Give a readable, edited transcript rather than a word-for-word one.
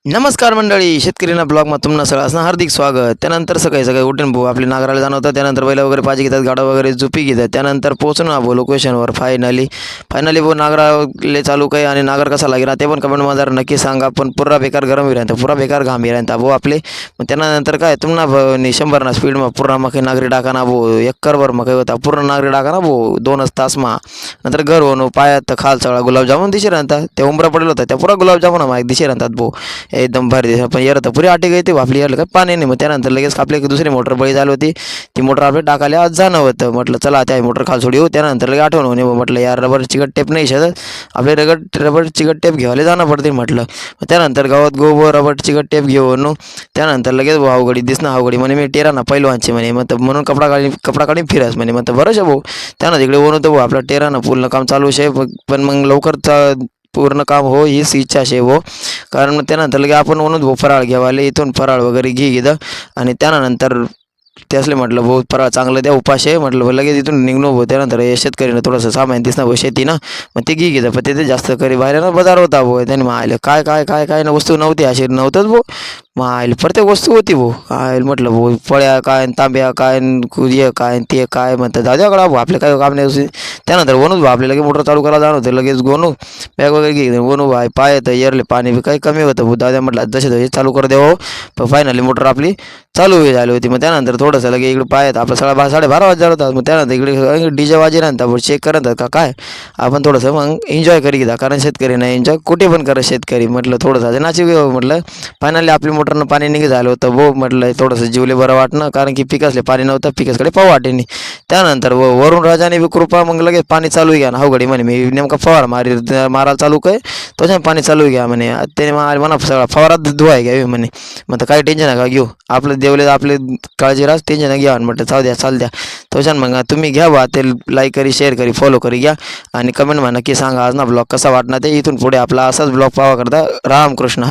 नमस्कार मंडळी, शेतकरीना ब्लॉगमध्ये तुमनं सगळं हार्दिक स्वागत. त्यानंतर सकाळी सकाळी उठून भाऊ आपली नागराला जाणं होतं. त्यानंतर बैल वगैरे पाजी घेतात, गाडा वगैरे झुपी घेतात. त्यानंतर पोहोचून भाऊ लोकेशनवर फायनली भाऊ नागराले चालू काय आणि नागर कसा लागेल ते पण कमेंटमध्ये जरा नक्की सांगा. पण पुरा बेकार गरम विरायंत, पुरा बेकार घाम विरायंत भाऊ आपले. मग त्यानंतर काय तुम्हाला भाऊ 100 ना स्पीड मग पूर्ण मग नागरी टाकाना भाऊ एकरवर मग होता पूर्ण नागरी टाकाना भाऊ 2च तास मा नंतर घर होणं पायात खाल सगळा गुलाबजामुन दिसे राहतात. ते उंबरा पडलं होतं त्या पुरा गुलाबजामुन माहीत दिसे राहतात भाऊ एकदम भारी दिसत. पण यार तर पुरी आटे गई ते आपली यार काय पाणी नाही. मग त्यानंतर लगेच आपली एक दुसरी मोटर बळी झाली होती. ती मोटर आपल्या टाकायला आज जाणं होतं. म्हटलं चला त्या मोटर खाल सोडी येऊ. त्यानंतर लगे आठवण होणे म्हटलं यार रबर चिकट टेप नाही शोधत आपले रबर चिकट टेप घ्यायला जाणं पडते म्हटलं. त्यानंतर गावात गोबर रबर चिकट टेप घेऊन त्यानंतर लगेच अवघडी दिसणं अवघडी म्हणे मी टेरा ना पैलवानचे म्हणे मग म्हणून कपडा काढून फिरस म्हणे मग बरं भाऊ. त्यानं तिकडे ओनू भाऊ आपलं टेरानं पूर्ण काम चालू आहे. पण मग लवकर पूर्ण काम हो हीच इच्छा आहे हो. कारण मग त्यानंतर लगे आपण म्हणून भाऊ फराळ घ्यावाले इथून फराळ वगैरे घेतं आणि त्यानंतर त्यासले म्हटलं भाऊ फराळ चांगलं द्या उपाश आहे म्हटलं भाऊ लगेच इथून निघणं भाऊ. त्यानंतर हे शेतकरीनं थोडंसं सामान दिसणं भाऊ शेतीनं मग ते घेतं पण ते जास्त करी बाहेर ना बाजार होता भाऊ. त्याने मग आलं काय काय काय काय ना वस्तू नव्हती अशी नव्हतंच भाऊ. मग आईल प्रत्येक वस्तू होती भाऊ. आईल म्हटलं भाऊ फळ्या काय तांब्या काय हे काय ते काय म्हणतात दाद्याकडा भाऊ आपले काय काम नाही. त्यानंतर वनूच भाऊ आपल्याला मोटर चालू करायला जाणं होतं. लगेच गोनू बॅग वगैरे घे वनू भाई पाय येतं येरले पाणी बी काही कमी होतं भाऊ. दादा म्हटलं जसे चालू कर द्यावं. पण फायनली मोटर आपली चालू झाली होती. मग त्यानंतर थोडंसं लगे इकडे पाय आपलं 12:30 वाजता होतात. मग त्यानंतर इकडे डीजे वाजे राहतात भाऊ चेक करत का काय आपण थोडंसं मग एन्जॉय करी घेता. कारण शेतकरी नाही एन्जॉय कुठे पण करत शेतकरी म्हटलं थोडंसं नाची घेऊ म्हटलं. फायनली आपली मोटरनं पाणी निघे झालं होतं भाऊ. म्हटलं थोडंसं जीवले बरं वाटणं कारण की पिकासले पाणी नव्हतं पिकासकडे पाहू वाटेनी. त्यानंतर वरून राजाने बी कृपा मग लगेच पाणी चालू घ्या ना अवघडी म्हणे मी नेमका फवार मारायला चालू काय तोच्या पाणी चालू घ्या म्हणे. त्याने म्हणा सगळा फवारात धुवाय घ्यावी म्हणे. मग काही टेन्शन नका घेऊ आपलं देवले आपले काळजी राहत टेन्शन घ्या म्हटलं चालू द्या चाल द्या. तोच्यान मग तुम्ही घ्या बा ते लाईक करी शेअर करी फॉलो करी घ्या आणि कमेंट म्हणा नक्की सांगा आज ना ब्लॉग कसा वाटणार ते. इथून पुढे आपला असाच ब्लॉग पाहावा करता. रामकृष्ण हरी.